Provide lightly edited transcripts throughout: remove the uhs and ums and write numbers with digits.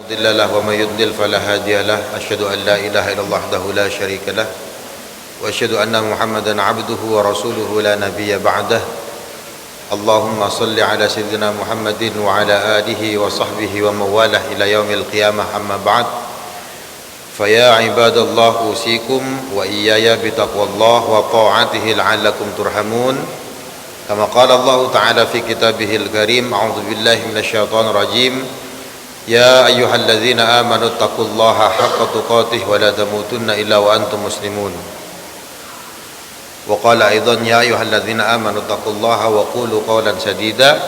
مضل له ومن يضلل فلا هادي له أشهد أن لا إله إلا الله وحده لا شريك له وأشهد أن محمدا عبده ورسوله لا نبي بعده اللهم صل على سيدنا محمد وعلى آله وصحبه ومن والاه إلى يوم القيامة أما بعد فيا عباد الله أوصيكم وإياي بتقوى الله وطاعته لعلكم ترحمون كما قال الله تعالى في كتابه الكريم أعوذ بالله من الشيطان الرجيم يا أيها الذين آمنوا اتقوا الله حق تقاته ولا تموتن إلا وأنتم مسلمون وقال أيضا يا أيها الذين آمنوا اتقوا الله وقولوا قولا سديدا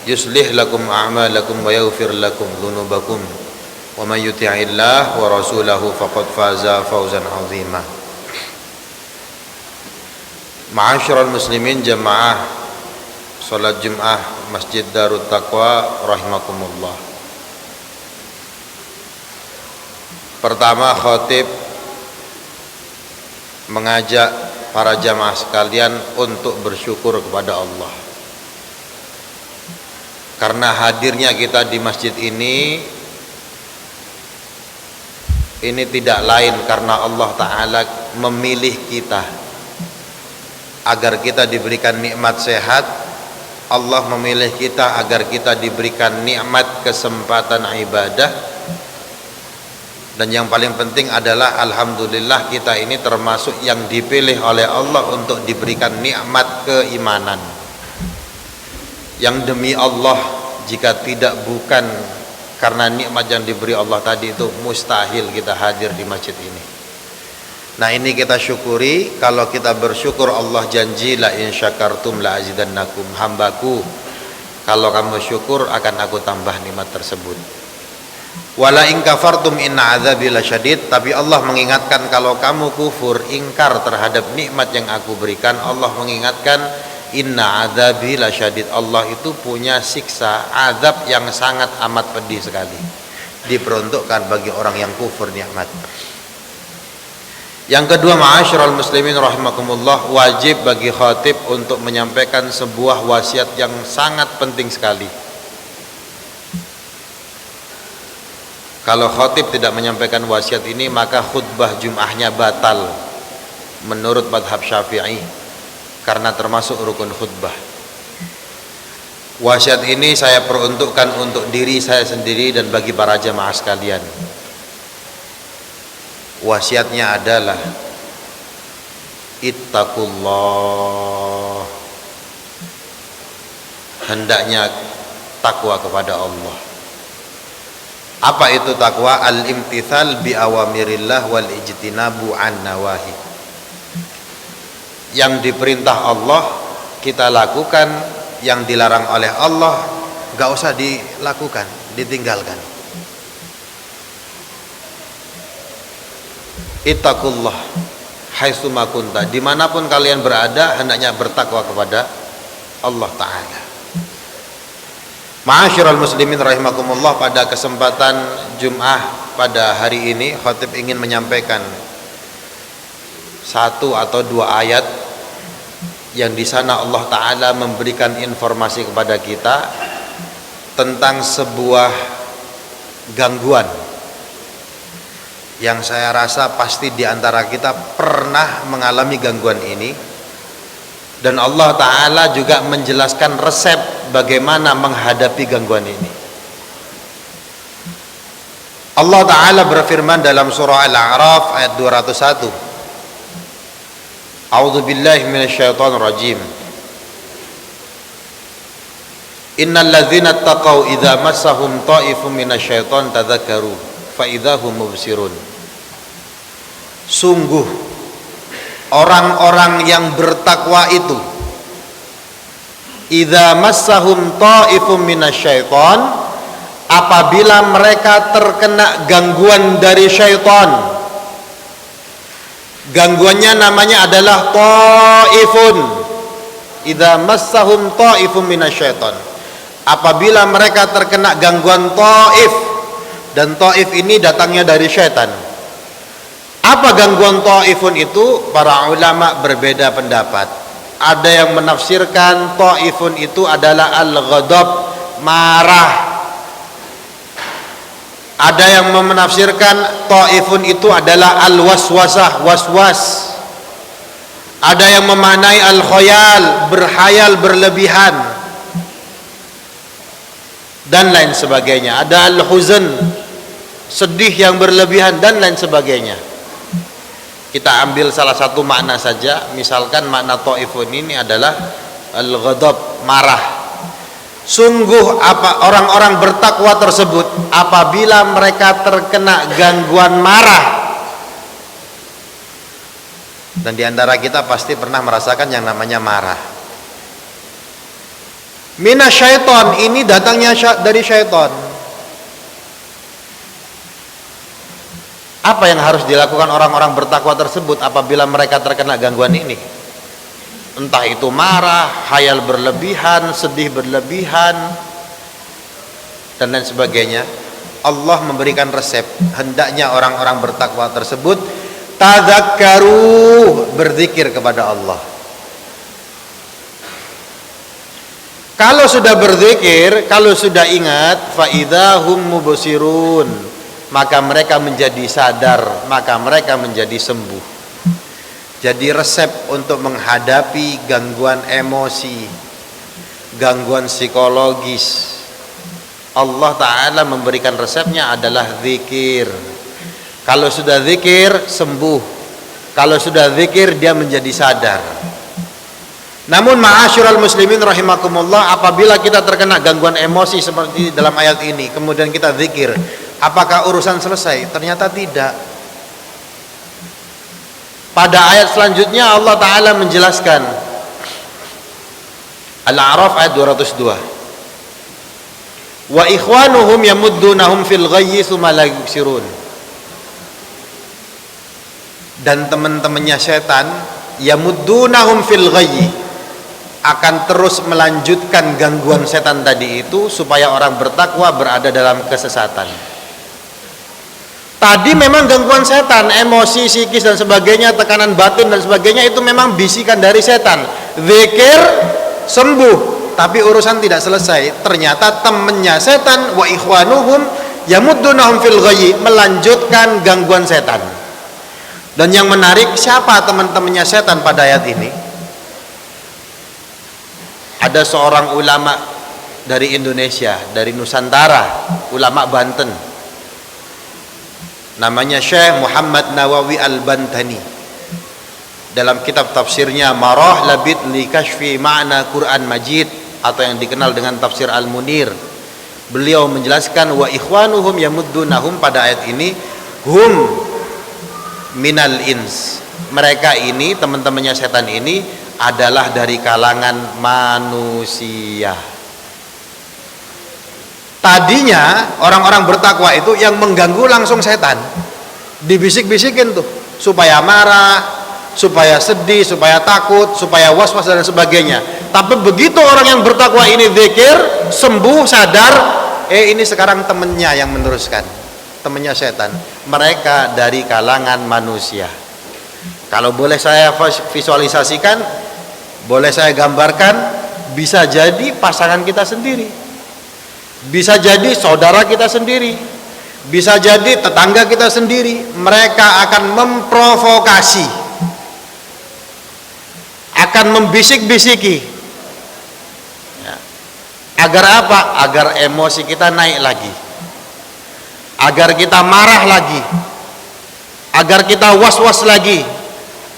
يصلح لكم أعمالكم ويغفر لكم ذنوبكم ومن يطع الله ورسوله فقد فاز فوزا عظيما. Ma'asyiral muslimin jamaah salat Jumat Masjid Darut Taqwa rahimakumullah. Pertama, khatib mengajak para jamaah sekalian untuk bersyukur kepada Allah karena hadirnya kita di masjid ini tidak lain karena Allah Ta'ala memilih kita agar kita diberikan nikmat sehat. Allah memilih kita agar kita diberikan nikmat kesempatan ibadah, dan yang paling penting adalah alhamdulillah kita ini termasuk yang dipilih oleh Allah untuk diberikan nikmat keimanan yang demi Allah, jika tidak bukan karena nikmat yang diberi Allah tadi itu mustahil kita hadir di masjid ini. Nah, ini kita syukuri. Kalau kita bersyukur, Allah janji la in syakartum la azidannakum, hambaku kalau kamu syukur akan aku tambah nikmat tersebut. Wala in kafartum inna adzabi lasyadid, tapi Allah mengingatkan kalau kamu kufur, ingkar terhadap nikmat yang aku berikan, Allah mengingatkan inna adzabi lasyadid, Allah itu punya siksa azab yang sangat amat pedih sekali diperuntukkan bagi orang yang kufur nikmat. Yang kedua, ma'asyiral muslimin rahimakumullah, wajib bagi khatib untuk menyampaikan sebuah wasiat yang sangat penting sekali. Kalau khatib tidak menyampaikan wasiat ini, maka khutbah Jum'ahnya batal menurut madhab Syafi'i karena termasuk rukun khutbah. Wasiat ini saya peruntukkan untuk diri saya sendiri dan bagi para jamaah sekalian. Wasiatnya adalah ittaqullah, hendaknya takwa kepada Allah. Apa itu takwa? Al-imtithal bi awamirillah wal ijtinabu an nawahi. Yang diperintah Allah kita lakukan, yang dilarang oleh Allah gak usah dilakukan, ditinggalkan. Ittaqullah haitsuma kunta, dimanapun kalian berada hendaknya bertakwa kepada Allah Ta'ala. Ma'asyiral muslimin rahimakumullah, pada kesempatan Jum'ah pada hari ini khatib ingin menyampaikan satu atau dua ayat yang di sana Allah Ta'ala memberikan informasi kepada kita tentang sebuah gangguan yang saya rasa pasti di antara kita pernah mengalami gangguan ini, dan Allah Ta'ala juga menjelaskan resep bagaimana menghadapi gangguan ini. Allah Ta'ala berfirman dalam surah Al-A'raf ayat 201, A'udzu billahi minasyaitonir rajim, innal ladzina taqau idza massahum ta'ifun minasyaiton tadzakkaru fa idzahum mubsirun. Sungguh orang-orang yang bertakwa itu idza massahum ta'ifun minasyaiton, apabila mereka terkena gangguan dari syaitan. Gangguannya namanya adalah ta'ifun. Idza massahum ta'ifun minasyaiton, apabila mereka terkena gangguan ta'if, dan ta'if ini datangnya dari syaitan. Apa gangguan ta'ifun itu? Para ulama berbeda pendapat. Ada yang menafsirkan ta'ifun itu adalah al-ghadab, marah. Ada yang menafsirkan ta'ifun itu adalah al-waswasah, waswas. Ada yang memaknai al-khayal, berhayal berlebihan, dan lain sebagainya. Ada al-huzn, sedih yang berlebihan, dan lain sebagainya. Kita ambil salah satu makna saja. Misalkan makna ta'ifun ini adalah al-ghadab, marah. Sungguh apa orang-orang bertakwa tersebut apabila mereka terkena gangguan marah. Dan diantara kita pasti pernah merasakan yang namanya marah. Minasyaiton, ini datangnya dari syaitan. Apa yang harus dilakukan orang-orang bertakwa tersebut apabila mereka terkena gangguan ini? Entah itu marah, khayal berlebihan, sedih berlebihan, dan lain sebagainya. Allah memberikan resep, hendaknya orang-orang bertakwa tersebut tadzakkaru, berzikir kepada Allah. Kalau sudah berzikir, kalau sudah ingat, faidahum mubsirun, maka mereka menjadi sadar, maka mereka menjadi sembuh. Jadi resep untuk menghadapi gangguan emosi, gangguan psikologis, Allah Ta'ala memberikan resepnya adalah zikir. Kalau sudah zikir, sembuh. Kalau sudah zikir, dia menjadi sadar. Namun ma'asyiral muslimin rahimakumullah, apabila kita terkena gangguan emosi seperti dalam ayat ini, kemudian kita zikir, apakah urusan selesai? Ternyata tidak. Pada ayat selanjutnya Allah Ta'ala menjelaskan, Al-A'raf ayat 202, wa ikhwanuhum yamuddunahum fil ghayyi tsumma la yubsirun. Dan teman-temannya setan, yamuddunahum fil ghayyi, akan terus melanjutkan gangguan setan tadi itu supaya orang bertakwa berada dalam kesesatan. Tadi memang gangguan setan, emosi, psikis dan sebagainya, tekanan batin dan sebagainya, itu memang bisikan dari setan. Zikir, sembuh, tapi urusan tidak selesai. Ternyata temannya setan, wa ikhwanuhum yamuddunahum fil ghayyi, melanjutkan gangguan setan. Dan yang menarik, siapa teman-temannya setan pada ayat ini? Ada seorang ulama dari Indonesia, dari Nusantara, ulama Banten, namanya Syekh Muhammad Nawawi Al-Bantani. Dalam kitab tafsirnya Marah Labid li Kashfi Ma'na Quran Majid, atau yang dikenal dengan tafsir Al-Munir, beliau menjelaskan wa ikhwanuhum yamuddunahum, pada ayat ini hum minal ins, mereka ini, teman-temannya setan ini adalah dari kalangan manusia. Tadinya orang-orang bertakwa itu yang mengganggu langsung setan, dibisik-bisikin tuh supaya marah, supaya sedih, supaya takut, supaya was-was dan sebagainya. Tapi begitu orang yang bertakwa ini zikir, sembuh, sadar, ini sekarang temennya yang meneruskan, temennya setan. Mereka dari kalangan manusia. Kalau boleh saya visualisasikan, boleh saya gambarkan, bisa jadi pasangan kita sendiri, bisa jadi saudara kita sendiri, bisa jadi tetangga kita sendiri. Mereka akan memprovokasi, akan membisik-bisiki, ya. Agar apa? Agar emosi kita naik lagi, agar kita marah lagi, agar kita was-was lagi,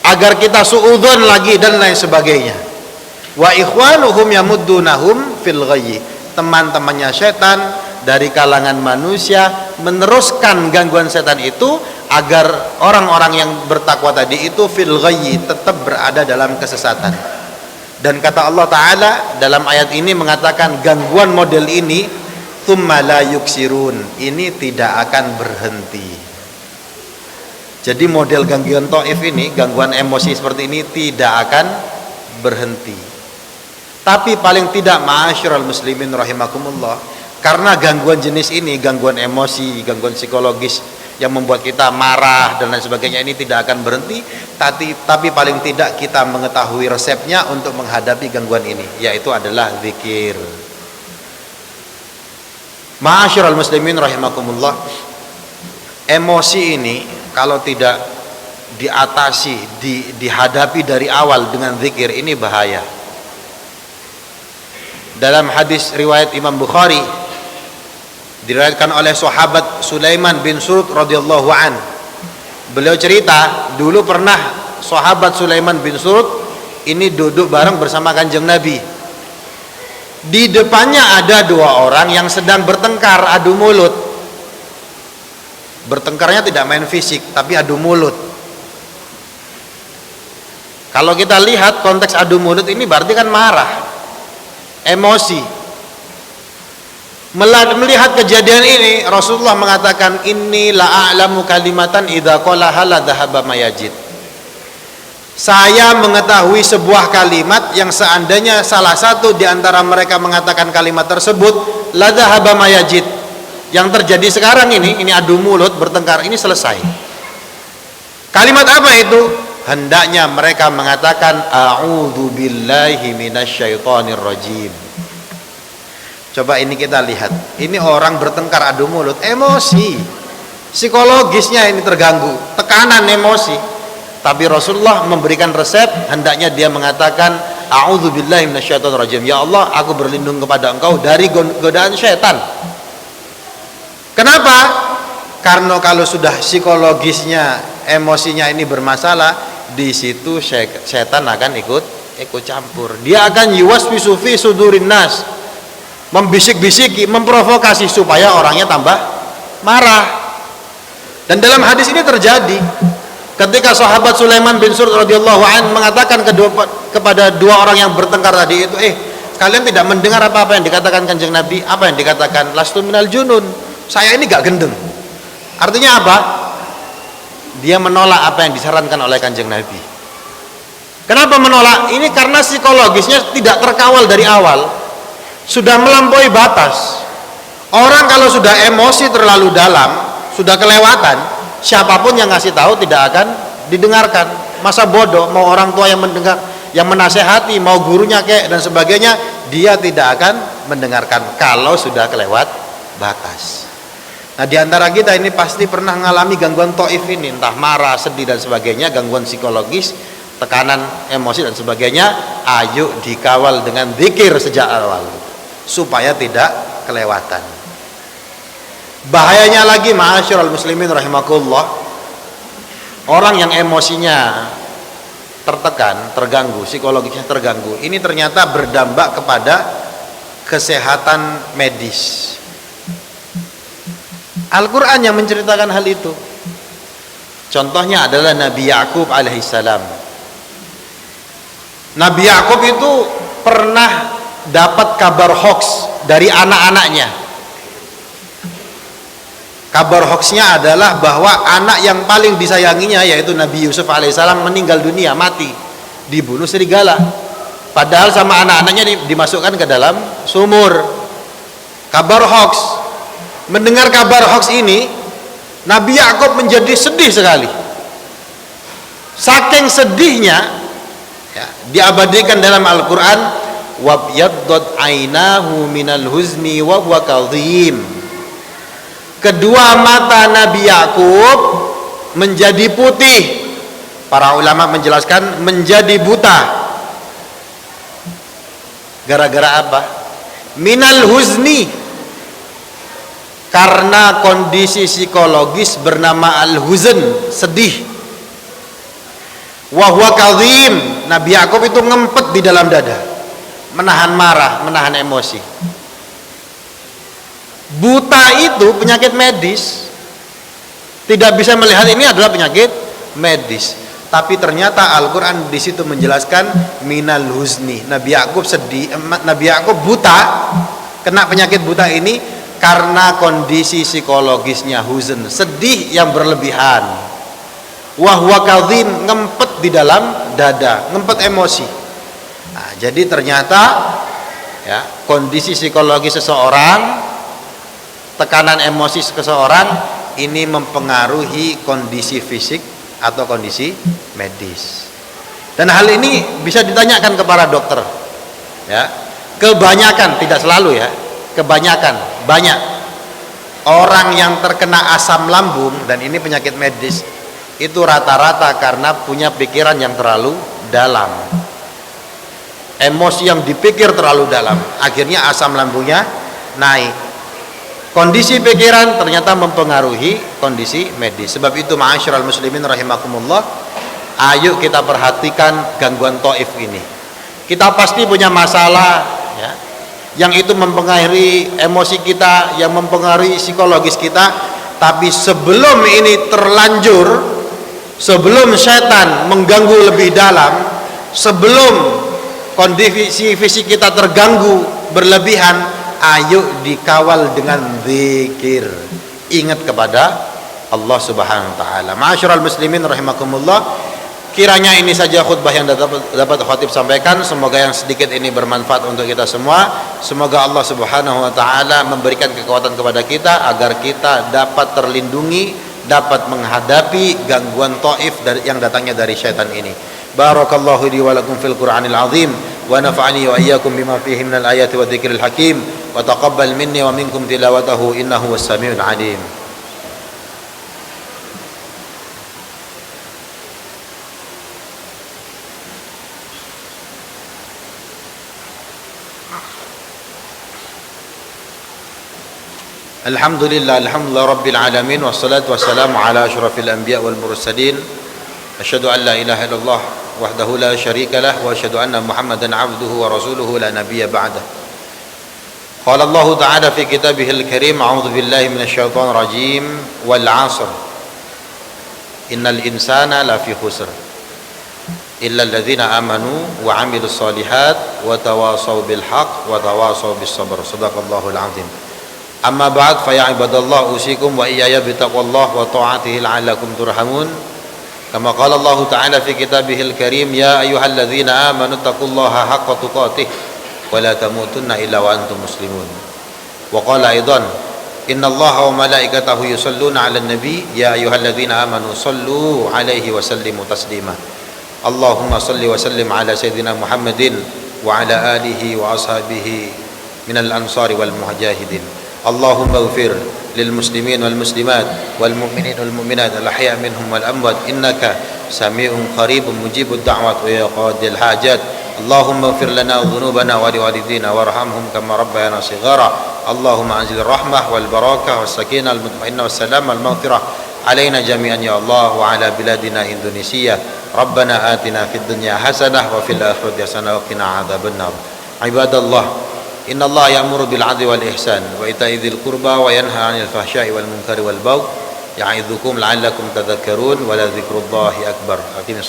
agar kita suudzon lagi, dan lain sebagainya. Wa ikhwanuhum yamuddunahum fil ghayyi, teman-temannya setan dari kalangan manusia meneruskan gangguan setan itu agar orang-orang yang bertakwa tadi itu fil ghayyi, tetap berada dalam kesesatan. Dan kata Allah Ta'ala dalam ayat ini mengatakan gangguan model ini tsumma la yuksirun, ini tidak akan berhenti. Jadi model gangguan taif ini, gangguan emosi seperti ini tidak akan berhenti. Tapi paling tidak ma'asyiral muslimin rahimakumullah, karena gangguan jenis ini, gangguan emosi, gangguan psikologis yang membuat kita marah dan lain sebagainya, ini tidak akan berhenti. Tapi paling tidak kita mengetahui resepnya untuk menghadapi gangguan ini, yaitu adalah zikir. Ma'asyiral muslimin rahimakumullah, Emosi ini kalau tidak diatasi, dihadapi dari awal dengan zikir, ini bahaya. Dalam hadis riwayat Imam Bukhari, diriwayatkan oleh sahabat Sulaiman bin Surud radhiyallahu an. Beliau cerita, dulu pernah sahabat Sulaiman bin Surud ini duduk bareng bersama Kanjeng Nabi. Di depannya ada dua orang yang sedang bertengkar, adu mulut. Bertengkarnya tidak main fisik, tapi adu mulut. Kalau kita lihat konteks adu mulut ini berarti kan marah, emosi. Melihat kejadian ini, Rasulullah mengatakan, inni la'alamu kalimatan idza qalaha la dhahaba mayajid. Saya mengetahui sebuah kalimat yang seandainya salah satu di antara mereka mengatakan kalimat tersebut, la dhahaba mayajid. Yang terjadi sekarang ini adu mulut, bertengkar, ini selesai. Kalimat apa itu? Hendaknya mereka mengatakan a'udzu billahi minasyaitonir rajim. Coba ini kita lihat. Ini orang bertengkar adu mulut, emosi. Psikologisnya ini terganggu, tekanan emosi. Tapi Rasulullah memberikan resep, hendaknya dia mengatakan a'udzu billahi minasyaitonir rajim. Ya Allah, aku berlindung kepada Engkau dari godaan syaitan. Kenapa? Karena kalau sudah psikologisnya, emosinya ini bermasalah, di situ setan akan ikut campur. Dia akan yuwaswisu fi sudurin nas, membisik-bisiki, memprovokasi supaya orangnya tambah marah. Dan dalam hadis ini terjadi ketika sahabat Sulaiman bin Surud radhiyallahu an mengatakan kepada dua orang yang bertengkar tadi itu, kalian tidak mendengar apa-apa yang dikatakan Kanjeng Nabi? Apa yang dikatakan? Lastu minal junun. Saya ini gak gendeng. Artinya apa? Dia menolak apa yang disarankan oleh Kanjeng Nabi. Kenapa menolak? Ini karena psikologisnya tidak terkawal dari awal, sudah melampaui batas. Orang kalau sudah emosi terlalu dalam, sudah kelewatan, siapapun yang ngasih tahu tidak akan didengarkan. Masa bodoh, mau orang tua yang mendengar, yang menasehati, mau gurunya dan sebagainya, dia tidak akan mendengarkan kalau sudah kelewat batas. Nah, di antara kita ini pasti pernah mengalami gangguan taif ini, entah marah, sedih dan sebagainya, gangguan psikologis, tekanan emosi dan sebagainya. Ayo dikawal dengan zikir sejak awal supaya tidak kelewatan. Bahayanya lagi, ma'asyiral muslimin rahimakumullah, orang yang emosinya tertekan, terganggu, psikologisnya terganggu, ini ternyata berdampak kepada kesehatan medis. Al-Quran yang menceritakan hal itu. Contohnya adalah Nabi Yakub alaihissalam. Nabi Yakub itu pernah dapat kabar hoax dari anak-anaknya. Kabar hoaxnya adalah bahwa anak yang paling disayanginya, yaitu Nabi Yusuf alaihissalam, meninggal dunia, mati, dibunuh serigala. Padahal sama anak-anaknya dimasukkan ke dalam sumur. Kabar hoax. Mendengar kabar hoax ini, Nabi Yakub menjadi sedih sekali. Saking sedihnya, diabadikan dalam Al-Quran, wabyaddad ainahu minal huzni wa huwa kadhim. Kedua mata Nabi Yakub menjadi putih. Para ulama menjelaskan menjadi buta. Gara-gara apa? Minal huzni, karena kondisi psikologis bernama al-huzn, sedih. Wa huwa kadhim, Nabi Yakub itu ngempet di dalam dada, menahan marah, menahan emosi. Buta itu penyakit medis, tidak bisa melihat, ini adalah penyakit medis. Tapi ternyata Al-Quran di situ menjelaskan minal huzni. Nabi Yakub sedih, Nabi Yakub buta, kena penyakit buta ini karena kondisi psikologisnya huzn, sedih yang berlebihan. Wa huwa kadhim, ngempet di dalam dada, ngempet emosi. Nah, jadi ternyata kondisi psikologi seseorang, tekanan emosi seseorang ini mempengaruhi kondisi fisik atau kondisi medis. Dan hal ini bisa ditanyakan kepada dokter. Kebanyakan, tidak selalu kebanyakan, banyak orang yang terkena asam lambung, dan ini penyakit medis, itu rata-rata karena punya pikiran yang terlalu dalam, emosi yang dipikir terlalu dalam, akhirnya asam lambungnya naik. Kondisi pikiran ternyata mempengaruhi kondisi medis. Sebab itu ma'asyiral muslimin rahimakumullah, ayo kita perhatikan gangguan taif ini. Kita pasti punya masalah ya, yang itu mempengaruhi emosi kita, yang mempengaruhi psikologis kita. Tapi sebelum ini terlanjur, sebelum setan mengganggu lebih dalam, sebelum kondisi fisik kita terganggu berlebihan, ayo dikawal dengan zikir, ingat kepada Allah Subhanahu wa taala. Ma'asyiral muslimin rahimakumullah, kiranya ini saja khutbah yang dapat khatib sampaikan. Semoga yang sedikit ini bermanfaat untuk kita semua. Semoga Allah Subhanahu wa taala memberikan kekuatan kepada kita agar kita dapat terlindungi, dapat menghadapi gangguan taif yang datangnya dari syaitan ini. Barakallahu li wa lakum fil Qur'anil azim wa nafa'ani wa iyyakum bima fihi minal ayati wa dzikril hakim wa taqabbal minni wa minkum tilawatahu innahu was-sami'ul 'alim. Alhamdulillah rabbil alamin, wassalatu wassalamu ala asyrafil anbiya wal mursalin. Asyhadu an la ilaha illallah wahdahu la syarika lah wa asyhadu anna Muhammadan abduhu wa rasuluhu la nabiyya ba'dah. Qala Allah ta'ala fi kitabihil karim, a'udzu billahi minasyaitonir rajim, wal 'asr innal insana lafi khusr illa alladzina amanu wa 'amilus shalihat wa tawasaw bil haqq wa tawasaw bis sabr. Shadaqallahul 'azim. Amma ba'd, fa ya ibadallah, usikum wa iyaya bitaqwallah wa ta'atihi la'allakum turhamun. Kama qala Allah ta'ala fi kitabihil karim, ya ayyuhalladzina amanu taqullaha haqqa tuqatih wa la tamutunna illa wa antum muslimun. Wa qala aidan, innallaha wa malaikatahu yusalluna 'alan nabi ya ayyuhalladzina amanu sallu 'alaihi wa sallimu taslima. Allahumma salli wa sallim ala sayyidina Muhammadin wa ala alihi wa ashabihi minal ansari wal muhajahidin. Allahumma ighfir lil muslimin wal muslimat wal mu'minin wal mu'minat al ahya' minhum wal amwat innaka sami'un qaribun mujibud da'wat wa ya qadil hajat. Allahumma ighfir lana dhunubana wa liwalidina warhamhum kama rabbayana shighara. Allahumma anzil rahmah wal barakah was sakinah al mutmainnah was salam wal maghfirah alaina jami'an ya Allah wa ala biladina Indonesia. Rabbana atina fid dunya hasanah wa fil akhirati hasanah wa qina adzabannar. Ibadallah, inna Allah ya'muru bil 'adli wal ihsan wa ita'i dzil qurba wa yanha 'anil fahsya'i wal munkari wal baghi ya'idzukum la'allakum tadhakkarun wa la dzikrullahi akbar.